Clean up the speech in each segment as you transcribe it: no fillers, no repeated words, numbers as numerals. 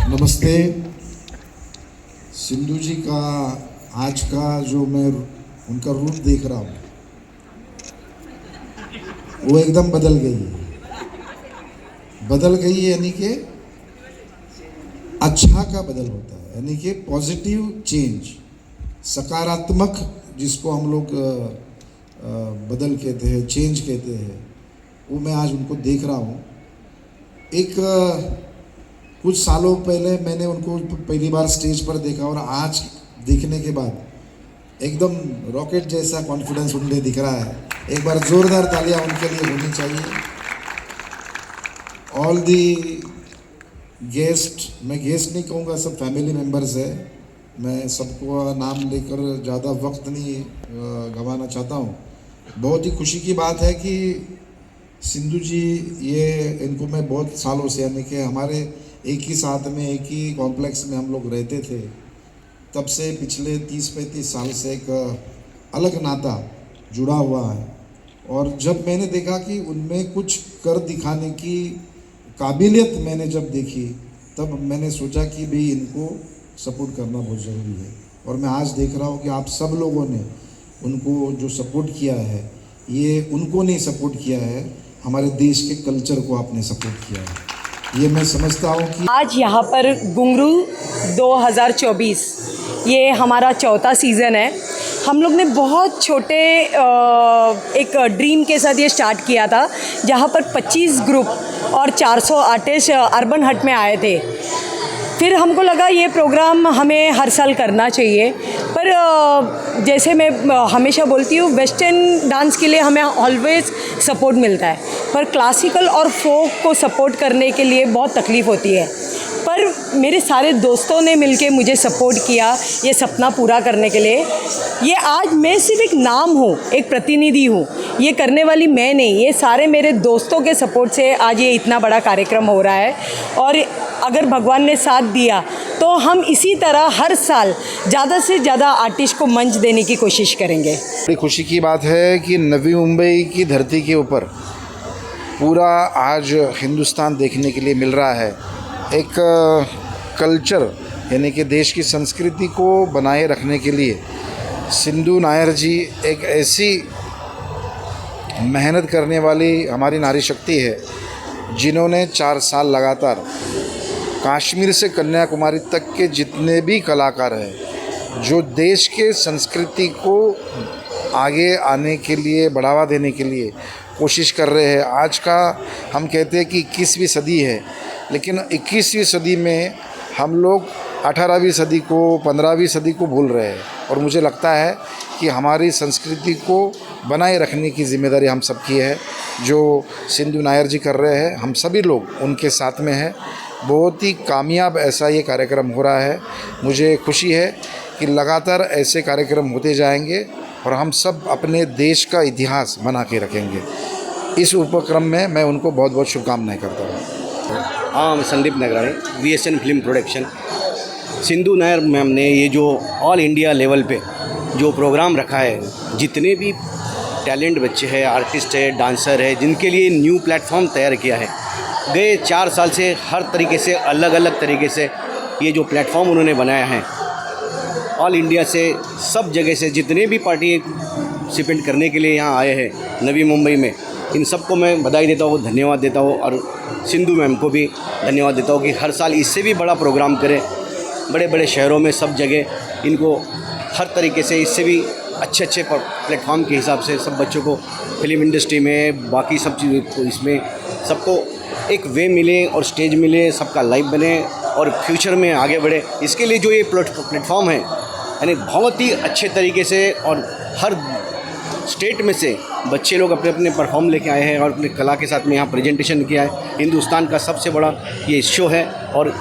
नमस्ते। सिंधु जी का आज का जो मैं उनका रूप देख रहा हूँ वो एकदम बदल गई है, यानी कि अच्छा का बदल होता है, यानी कि पॉजिटिव चेंज, सकारात्मक, जिसको हम लोग बदल कहते हैं, चेंज कहते हैं, वो मैं आज उनको देख रहा हूँ। एक कुछ सालों पहले मैंने उनको पहली बार स्टेज पर देखा और आज देखने के बाद एकदम रॉकेट जैसा कॉन्फिडेंस उनमें दिख रहा है। एक बार जोरदार तालियां उनके लिए होनी चाहिए। ऑल दी गेस्ट, मैं गेस्ट नहीं कहूँगा, सब फैमिली मेम्बर्स है। मैं सबको नाम लेकर ज़्यादा वक्त नहीं गंवाना चाहता हूँ। बहुत ही खुशी की बात है कि सिंधु जी, इनको मैं बहुत सालों से, यानी कि हमारे एक ही साथ में एक ही कॉम्प्लेक्स में हम लोग रहते थे, तब से पिछले 30-35 साल से एक अलग नाता जुड़ा हुआ है। और जब मैंने देखा कि उनमें कुछ कर दिखाने की काबिलियत मैंने जब देखी, तब मैंने सोचा कि भाई इनको सपोर्ट करना बहुत ज़रूरी है। और मैं आज देख रहा हूँ कि आप सब लोगों ने उनको जो सपोर्ट किया है, ये उनको नहीं सपोर्ट किया है, हमारे देश के कल्चर को आपने सपोर्ट किया है। ये मैं समझता हूँ कि आज यहाँ पर घुंघरू 2024 ये हमारा चौथा सीज़न है। हम लोग ने बहुत छोटे एक ड्रीम के साथ ये स्टार्ट किया था, जहाँ पर 25 ग्रुप और 400 आर्टिस्ट अर्बन हट में आए थे। फिर हमको लगा ये प्रोग्राम हमें हर साल करना चाहिए, पर जैसे मैं हमेशा बोलती हूँ, वेस्टर्न डांस के लिए हमें ऑलवेज़ सपोर्ट मिलता है, पर क्लासिकल और फोक को सपोर्ट करने के लिए बहुत तकलीफ़ होती है। पर मेरे सारे दोस्तों ने मिलके मुझे सपोर्ट किया ये सपना पूरा करने के लिए। ये आज मैं सिर्फ एक नाम हूँ, एक प्रतिनिधि हूँ, ये करने वाली मैं नहीं, ये सारे मेरे दोस्तों के सपोर्ट से आज ये इतना बड़ा कार्यक्रम हो रहा है। और अगर भगवान ने साथ दिया तो हम इसी तरह हर साल ज़्यादा से ज़्यादा आर्टिस्ट को मंच देने की कोशिश करेंगे। बड़ी खुशी की बात है कि नवी मुंबई की धरती के ऊपर पूरा आज हिंदुस्तान देखने के लिए मिल रहा है। एक कल्चर, यानी कि देश की संस्कृति को बनाए रखने के लिए सिंधु नायर जी एक ऐसी मेहनत करने वाली हमारी नारी शक्ति है, जिन्होंने 4 साल लगातार कश्मीर से कन्याकुमारी तक के जितने भी कलाकार हैं, जो देश के संस्कृति को आगे आने के लिए, बढ़ावा देने के लिए कोशिश कर रहे हैं। आज का हम कहते हैं कि 21वीं सदी है, लेकिन 21वीं सदी में हम लोग 18वीं सदी को, 15वीं सदी को भूल रहे हैं। और मुझे लगता है कि हमारी संस्कृति को बनाए रखने की जिम्मेदारी हम सबकी है, जो सिंधु नायर जी कर रहे हैं। हम सभी लोग उनके साथ में हैं। बहुत ही कामयाब ऐसा ये कार्यक्रम हो रहा है। मुझे खुशी है कि लगातार ऐसे कार्यक्रम होते जाएंगे और हम सब अपने देश का इतिहास बना के रखेंगे। इस उपक्रम में मैं उनको बहुत बहुत शुभकामनाएं करता हूँ। हाँ, मैं Sandeep Nagrani, VSN film production. Sindhu Nair ma'am ने ये जो ऑल इंडिया लेवल पे जो प्रोग्राम रखा है, जितने भी टैलेंट बच्चे हैं, आर्टिस्ट है, डांसर है, जिनके लिए न्यू प्लेटफॉर्म तैयार किया है। गए 4 साल से हर तरीके से, अलग अलग तरीके से ये जो प्लेटफॉर्म उन्होंने बनाया है, ऑल इंडिया से, सब जगह से जितने भी पार्टिसिपेंट करने के लिए यहाँ आए हैं नवी मुंबई में, इन सबको मैं बधाई देता हूँ, धन्यवाद देता हूँ। और सिंधु मैम को भी धन्यवाद देता हूँ कि हर साल इससे भी बड़ा प्रोग्राम करें, बड़े बड़े शहरों में, सब जगह इनको हर तरीके से इससे भी अच्छे प्लेटफॉर्म के हिसाब से सब बच्चों को फिल्म इंडस्ट्री में, बाकी सब चीज़ों को, इसमें सबको एक वे मिले और स्टेज मिले, सबका लाइव बने और फ्यूचर में आगे बढ़े। इसके लिए जो ये प्लेटफॉर्म है, यानी बहुत ही अच्छे तरीके से और हर स्टेट में से बच्चे लोग अपने अपने परफॉर्म लेके आए हैं और अपने कला के साथ में यहाँ प्रेजेंटेशन किया है। हिंदुस्तान का सबसे बड़ा ये शो है और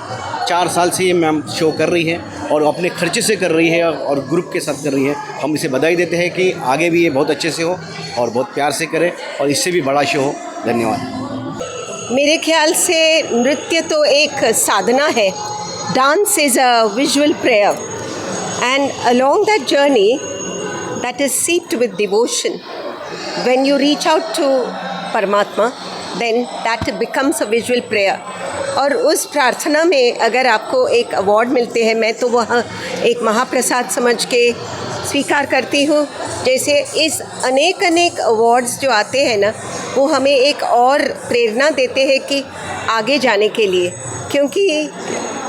4 साल से ये मैम शो कर रही है और अपने खर्चे से कर रही है और ग्रुप के साथ कर रही है। हम इसे बधाई देते हैं कि आगे भी ये बहुत अच्छे से हो और बहुत प्यार से करें और इससे भी बड़ा शो हो। धन्यवाद। मेरे ख्याल से नृत्य तो एक साधना है, dance is a visual prayer And along that journey, that is seeped with devotion, when you reach out to Paramatma, then that becomes a visual prayer. और उस प्रार्थना में अगर आपको एक अवार्ड मिलते हैं, मैं तो वह एक महाप्रसाद समझ के स्वीकार करती हूँ। जैसे इस अनेक अनेक अवार्ड्स जो आते हैं ना, वो हमें एक और प्रेरणा देते हैं कि आगे जाने के लिए, क्योंकि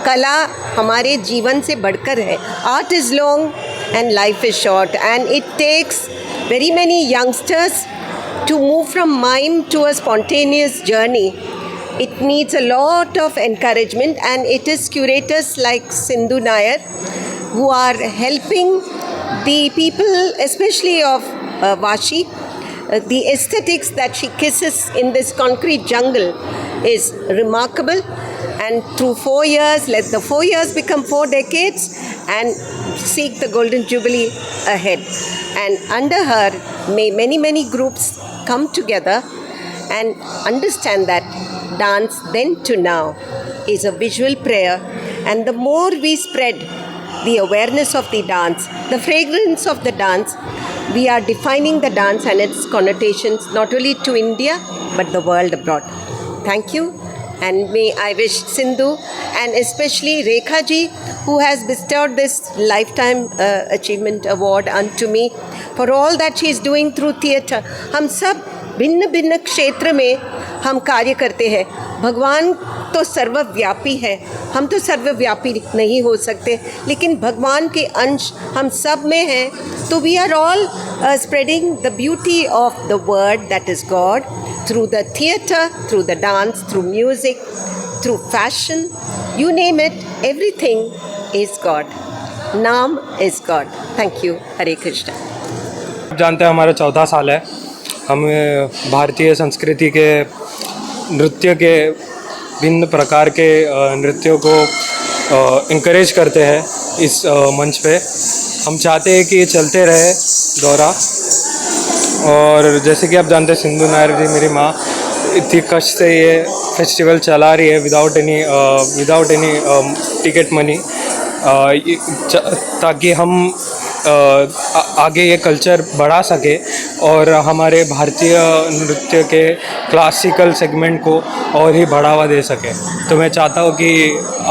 कला हमारे जीवन से बढ़कर है। Art is long and life is short, and it takes very many youngsters to move from mime to a spontaneous journey. It needs a lot of encouragement, and it is curators like Sindhu Nair who are helping the people, especially of Vashi. The aesthetics that she kisses in this concrete jungle is remarkable, and through 4 years, let the 4 years become 4 decades and seek the golden jubilee ahead. And under her, may many groups come together and understand that dance then to now is a visual prayer, and the more we spread the awareness of the dance, the fragrance of the dance, we are defining the dance and its connotations not only to India but the world abroad. Thank you, and may I wish Sindhu and especially Rekha ji, who has bestowed this lifetime achievement award unto me, for all that she is doing through theatre. हम सब भिन्न भिन्न क्षेत्र में हम कार्य करते हैं। भगवान तो सर्वव्यापी है, हम तो सर्वव्यापी नहीं हो सकते, लेकिन भगवान के अंश हम सब में हैं। तो we are all spreading the beauty of the word that is God through the theatre, through the dance, through music, through fashion, you name it, everything is God. Naam is God. Thank you. Hare Krishna. आप जानते हैं हमारा 14 साल है। हम भारतीय संस्कृति के नृत्य के भिन्न प्रकार के नृत्यों को इनकरेज करते हैं इस मंच पे। हम चाहते हैं कि ये चलते रहे दौरा। और जैसे कि आप जानते हैं, सिंधु नायर जी मेरी माँ इतनी कष्ट से ये फेस्टिवल चला रही है विदाउट एनी टिकट मनी, ताकि हम आगे ये कल्चर बढ़ा सके और हमारे भारतीय नृत्य के क्लासिकल सेगमेंट को और ही बढ़ावा दे सके। तो मैं चाहता हूँ कि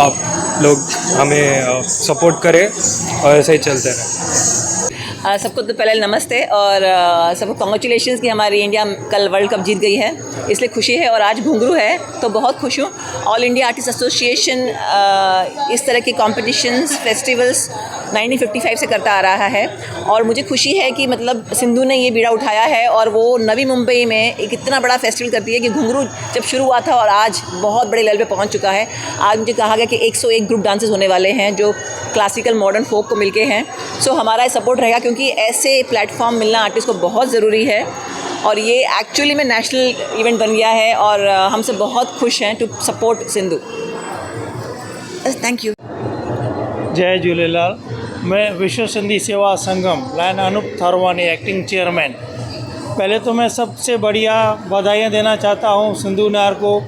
आप लोग हमें सपोर्ट करें और ऐसे ही चलते रहें। सबको तो पहले नमस्ते और सबको कॉन्ग्रेचुलेशंस कि हमारी इंडिया कल वर्ल्ड कप जीत गई है, इसलिए खुशी है। और आज घुंघरू है तो बहुत खुश हूँ। ऑल इंडिया आर्टिस्ट एसोसिएशन इस तरह के कॉम्पिटिशन्स फेस्टिवल्स 1955 से करता आ रहा है, और मुझे खुशी है कि मतलब सिंधु ने ये बीड़ा उठाया है और वो नवी मुंबई में एक इतना बड़ा फेस्टिवल करती है कि घुंघरू जब शुरू हुआ था और आज बहुत बड़े लेवल पे पहुंच चुका है। आज मुझे कहा गया कि 101 ग्रुप डांसेस होने वाले हैं जो क्लासिकल मॉडर्न फोक को मिलके हैं। सो हमारा सपोर्ट रहेगा, क्योंकि ऐसे प्लेटफॉर्म मिलना आर्टिस्ट को बहुत ज़रूरी है, और ये एक्चुअली में नेशनल इवेंट बन गया है और हम सब बहुत खुश हैं to support Sindhu. Thank you. जय झूलेलाल। मैं Vishwa Sindhi Seva Sangam line Anoop Tharwani acting chairman. पहले तो मैं सबसे बढ़िया बधाइयाँ देना चाहता हूँ सिंधु नायर को,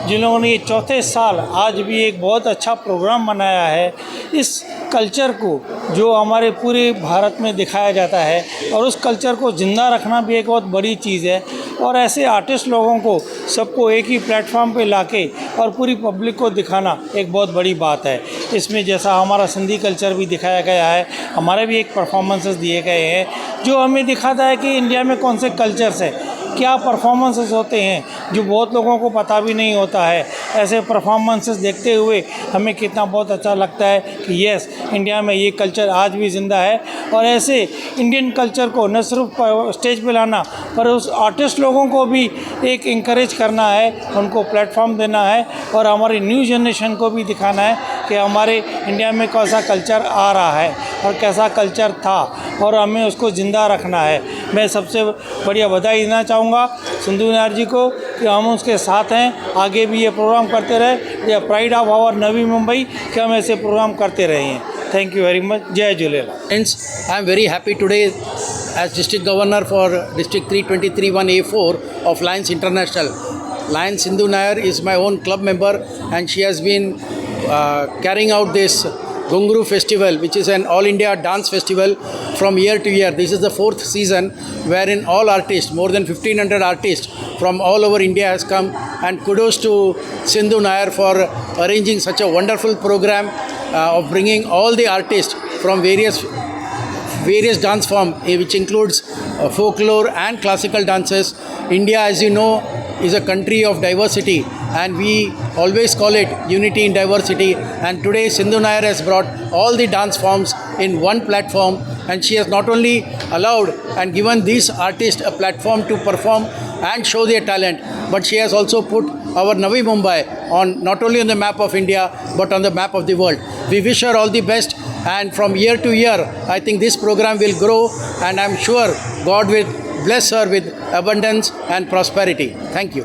जिन लोगों ने ये 4थे साल आज भी एक बहुत अच्छा प्रोग्राम मनाया है। इस कल्चर को जो हमारे पूरे भारत में दिखाया जाता है, और उस कल्चर को ज़िंदा रखना भी एक बहुत बड़ी चीज़ है। और ऐसे आर्टिस्ट लोगों को सबको एक ही प्लेटफॉर्म पे लाके और पूरी पब्लिक को दिखाना एक बहुत बड़ी बात है। इसमें जैसा हमारा सिंधी कल्चर भी दिखाया गया है, हमारे भी एक परफॉर्मेंसेस दिए गए हैं जो हमें दिखाता है कि इंडिया में कौन से कल्चर्स हैं, क्या परफॉर्मेंसेस होते हैं जो बहुत लोगों को पता भी नहीं होता है। ऐसे परफॉर्मेंसेस देखते हुए हमें कितना बहुत अच्छा लगता है कि यस, इंडिया में ये कल्चर आज भी ज़िंदा है। और ऐसे इंडियन कल्चर को न सिर्फ स्टेज पे लाना, पर उस आर्टिस्ट लोगों को भी एक इंकरेज करना है, उनको प्लेटफॉर्म देना है, और हमारी न्यू जनरेशन को भी दिखाना है कि हमारे इंडिया में कैसा कल्चर आ रहा है और कैसा कल्चर था, और हमें उसको ज़िंदा रखना है। मैं सबसे बढ़िया बधाई देना चाहूँगा सिंधु नायर जी को कि हम उसके साथ हैं, आगे भी ये प्रोग्राम करते रहे। ये pride of our Navi Mumbai कि हम ऐसे प्रोग्राम करते रहे हैं। Thank you very much. जय Jhulelal. Friends, I am very happy today as District Governor for District 323-1A4 of Lions International. Lions Sindhu Nair is my own club member, and she has been carrying out this Gunguru Festival, which is an all India dance festival from year to year. This is the 4th season wherein all artists, more than 1500 artists from all over India has come, and kudos to Sindhu Nair for arranging such a wonderful program of bringing all the artists from various dance form, which includes folklore and classical dances. India, as you know, is a country of diversity, and we always call it unity in diversity. And today Sindhu Nair has brought all the dance forms in one platform, and she has not only allowed and given these artists a platform to perform and show their talent, but she has also put our Navi Mumbai on, not only on the map of India but on the map of the world. We wish her all the best, and from year to year I think this program will grow, and I'm sure God will bless her with abundance and prosperity. Thank you.